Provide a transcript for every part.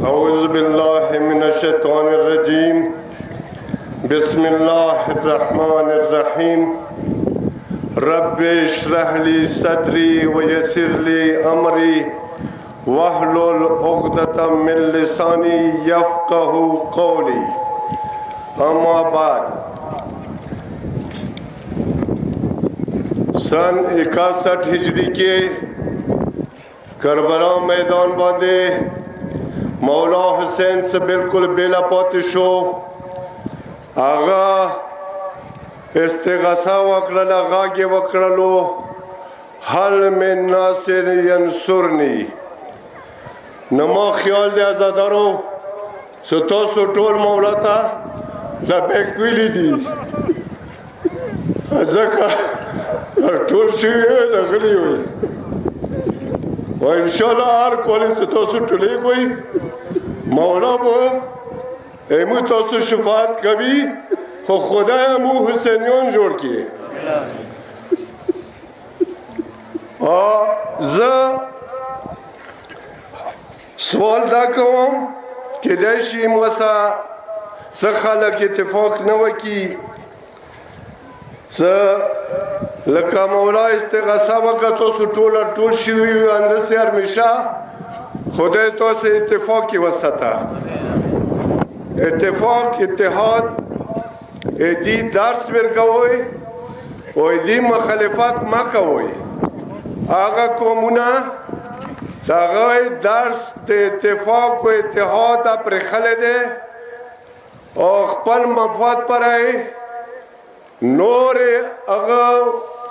أعوذ بالله من الشيطان الرجيم بسم الله الرحمن الرحيم رب اشرح لي صدري ويسر لي أمري واحلل عقدة من لساني يفقه قولي أما بعد सन 61 हिजरी के करबला मैदान बांधे मौला हुसैन से बिल्कुल बेलापत शो आगा इस्तिग़ासा वकरल आगा के वकरलो हल में नासिर यंसुरनी नमा ख्याल दे आज़ादारो सतो सुटोल मौला था लबैक विली दी अज़का टोल शिवे लगली हुई और इंशाल्लाह हर कॉलेज से तो सुटले कोई मौला वो एमु तो शुफात कभी हो खुदा मु हुसैनियन जोड़ के ज सवाल दा कोम कि देशी मसा सखालक इत्तेफाक न वकी लका मौला इस्तिग़ासा वक़्त तो सुटोल टोल शिवी अंदर से हमेशा खुदा तो से इत्तेफाक की वसता इत्तेफाक इत्तेहाद एदी दर्स बिर कवोई और एदी मखलिफात मा कवोई आगा कोमुना सागाई दर्स ते इत्तेफाक व इत्तेहाद अपने खले दे और खपल मफाद पर आए नोर अगा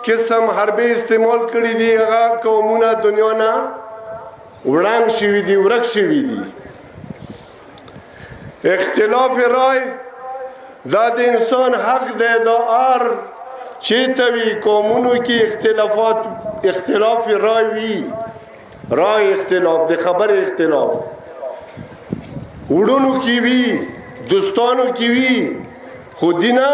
किस्म हरबे इस्तेमाल करी दी अगा कौमुना दुनिया ना उड़ांग शिवी दी उरक शिवी दी इख्तिलाफ राय दाद इंसान हक दे दो आर चेतवी कौमुनों की इख्तिलाफात इख्तिलाफ राय वी राय इख्तिलाफ दे खबर इख्तिलाफ उड़नों की भी दोस्तानों की भी खुदिना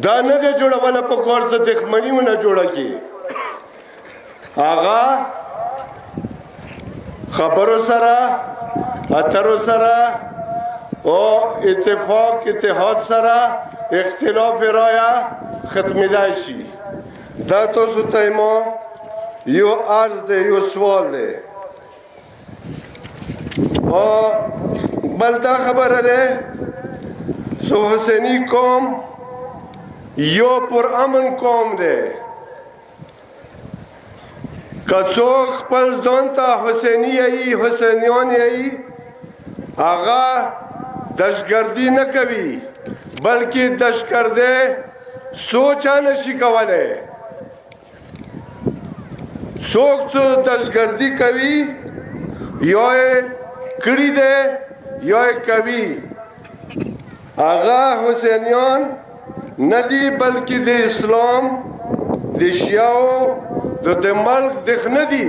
दाने दे जोड़ा वाला पकौड़ से देखमनी में न जोड़ा की आगा खबरों सरा अतरों सरा और इत्तेफाक इत्तेहाद सरा इख्तिलाफ राया खत्मिदाइशी दा तो सुतैमो यो अर्ज दे यो सवाल दे और बल्दा खबर दे सो हुसैनी कौम यो पुरअमन कौम दे कचोख पर जोनता हुसैनी आई हुसैनियन आई आगा दशगर्दी न कभी बल्कि दशगर्दे सोचा न शिकवले सोच सो दशगर्दी कभी योए कड़ी दे योए कभी आगा हुसैनियन नदी बल्कि दे इस्लाम दे शियाओ दे मल्क देख नदी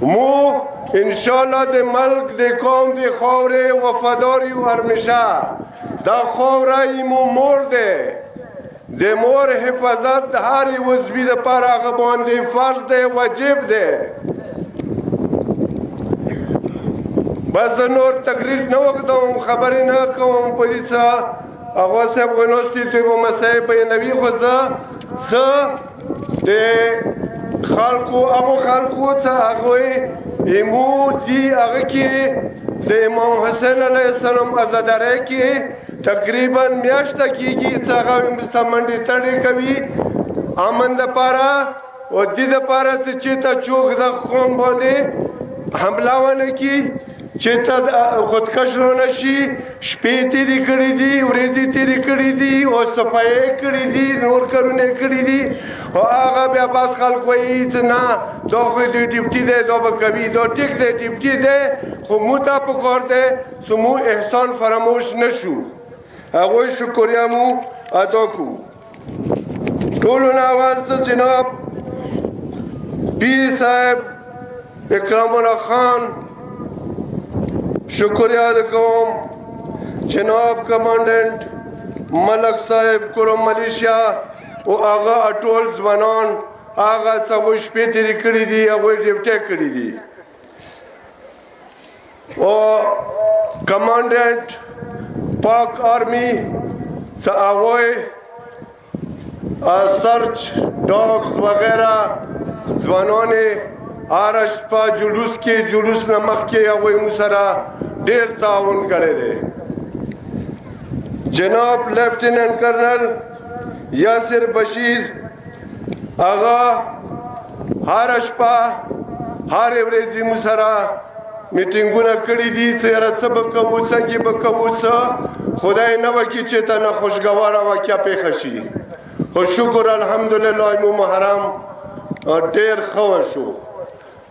मो इंशाल्लाह दे मल्क दे कौम दे खौरे वफादारी हमेशा दा खौरा इमो मोर दे मोर हिफाजत हारी वजबी दे पारा गबोन दे फर्ज दे वाजिब दे बस नोर तकरीर न वक़्तों खबरें न कौम परिसा आवाज़ से गनोस्ती तो वो मसाए पे नबी खुदा स दे खालको अबो खालको सा आगोए इमूदी आगे की दे इमाम हुसैन अलैहिस्सलाम आज़ादारे की तकरीबन म्याश्ता की सागावी मुसलमानी तड़े कभी आमंद पारा और दिद पारा से चेता चौक दा कौम बांधे हमलावाने की चेता खुदकश नशी शपे तेरी कड़ी दी उरेजी तेरी कड़ी दी और सफाई कड़ी दी नूर करुने कड़ी दी और आगा भी अब्बास खाल कोई इतना दो कोई डिप्टी दे दो कभी दो टिक दे डिप्टी दे खुमुता पकड़ दे सुमु एहसान फरामोश नशु अगोई शुक्रिया मु अदोकू टोलना आवाज से जनाब पी साहब इकरामुल्लाह खान शुक्रिया कौम जनाब कमांडेंट मलक साहब कुरम मलेशिया और आगा अटोल जवानान आगा सब शपे तेरी कड़ी दी अगो डिप्टे कड़ी दी او کمانډنټ پاک آرمی څه هغوی سرچ ډاګز وغیره ځوانان هره شپه جلوس کې جلوس نه مخکې هغوی موږ سره ډېر تعاون کړی دی جناب لیفټیننټ کرنل یاسر بشیر هغه هره شپه هرې ورځې موږ سره میټینګونه کړي دي چې یاره څه به کوو څنګه به کوو څه خدای نه وکړي چې ته ناخوشګواره واقعه پېښه شي خو شکر الحمدلله مو محرم ډېر ښه وشو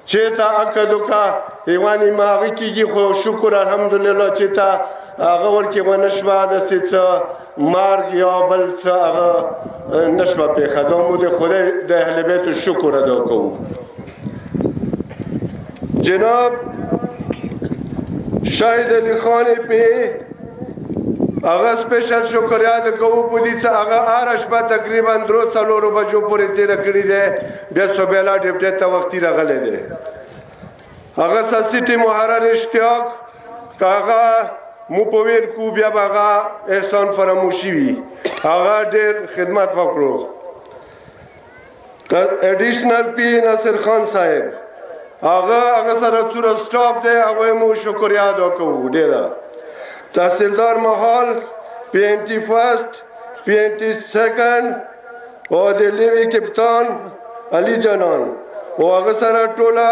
چې ته عقد وکړه حیواني ماغه کېږي خو شکر الحمدلله چې ته هغه ورکې ونه شوه داسې څه مارګ یا بل څه هغه نه شوه پېښه دا مو د خدای د اهل بیتو شکر ادا کوو جناب شاهد علی خان پہ هغه سپیشل شکریه ده کوو په دې چې هغه هره شپه تقریبا 3-4 بجو پورې تېره کړې ده بیا صبحله ډیوټۍ ته وختي راغلی دی هغه سټي محرر اشتیاق که هغه مو په ویر کو بیا به هغه احسان فراموشي وي هغه ډېر خدمت وکړو اډیشنل پی ناصر خان صاحب هغه سره څومره سټاف دی هغوی مو شکریه ادا کوو ډېره تحصیلدار محال PNT فرست PNT سیکنډ او د لیوی کپتان علي جانان او هغه سره ټوله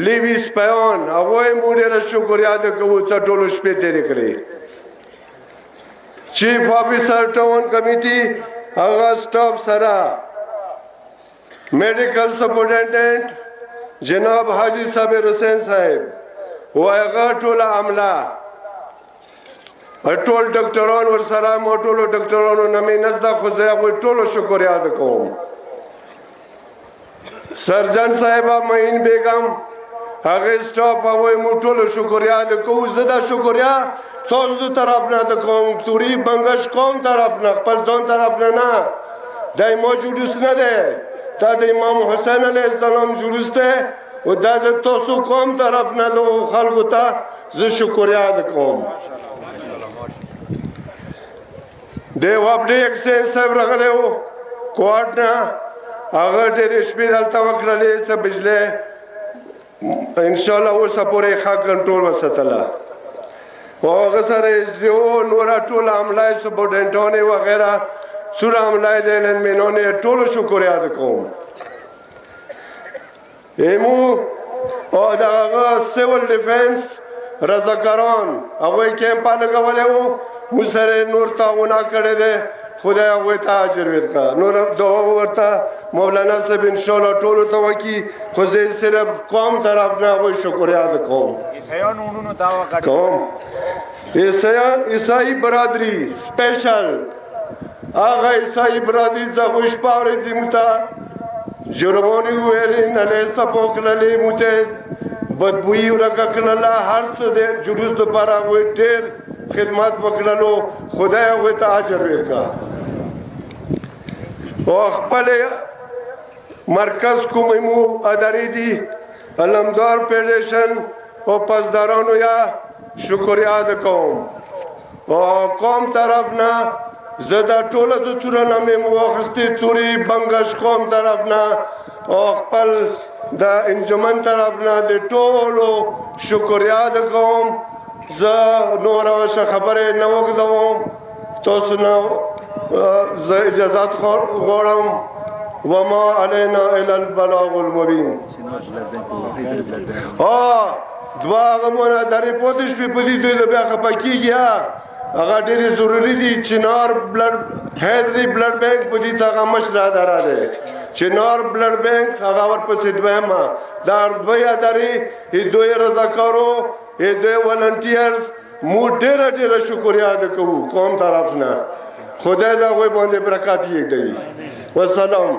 لیوی سپیان هغوی مو ډېره شکریه ادا کوو چې ټولو شپې تېرې کړې چیف آفیسر ټاون کمیټي هغه سټاف سره میډیکل سپورټنټنټ جناب حاجی صابر حسین صاحب او هغه ټوله عمله ټول ډاکټران ورسره مو ټولو ډاکټرانو نه مې نه زده خو زه هغوی ټولو شکریه ادا کوم سرجن صاحبه معین بیګم هغې سټاف هغوی مو ټولو شکریه ادا کوو زه دا شکریه تاسو طرف نه ادا کوم توري بنګش قوم طرف نه خپل ځان طرف نه نه دا ما جلوس نه دی دا د امام حسین علیه السلام جلوس دی او دا د تاسو قوم طرف نه د خلکو ته زه شکریه ادا کوم د وابډي اکسین صاحب راغلی و کوارټ نه هغه ډېرې شپې دلته وکړلې څه بجلی انشاءالله اوسه پورې ښه کنټرول وساتله او هغه سره SDO نوره ټوله عمله یې سپورټنټان یې وغیره څومره عمله یې د لینمینان یې ټولو شکریه ادا کوم ایمو او د هغه سیول ډیفنس رضاکاران هغوی کیمپه لګولی و موږ سره نور تعاونه کړی دی خدای هغوی ته اجر ورکړه نور دعا ورته مولانا صاحب انشاءالله ټولو ته وکړي خو زه صرف قوم طرف نه هغوی شکریه ادا کوم عیسائی برادری سپیشل هغه عیسائی برادری زه هغوی شپه ورځې موږ ته جرمونې وویلې نلې څپو کړلې موږ ته بدبویي ورکه کړله هر څه د جلوس دپاره هغوی ډېر خدمت وکړلو خدای هغوی ته اجر ورکړه او خپل مرکز کومې مو ادارې دي علمدار فیډریشن او پاسدارانو یا شکریه ادا کوم او قوم طرف نه زه دا ټوله د څوره مې مو واخیستې تورې بنګش قوم طرف نه او خپل د انجمن طرف نه د ټولو شکریه ادا کوم زه نوره ورشه خبرې نه اوږدوم تاسو نه زه اجازت غواړم وما علینا الا البلاغ المبین دوه هغه مناظرې پاتې شوې په دې دوی د بیا خفه کېږي هغه ډېرې ضروري دي چنار حیدري بلډ بینک په دې څه هغه مشره اداره دی چنار بلډ بینک هغه ورپسې دویمه دا دوی ادارې دوی رضاکارو دوی والنټیرز مو ډېره ډېره شکریه ادا کوو قوم طرف نه خدای د هغوی باندې برکات یې کوي والسلام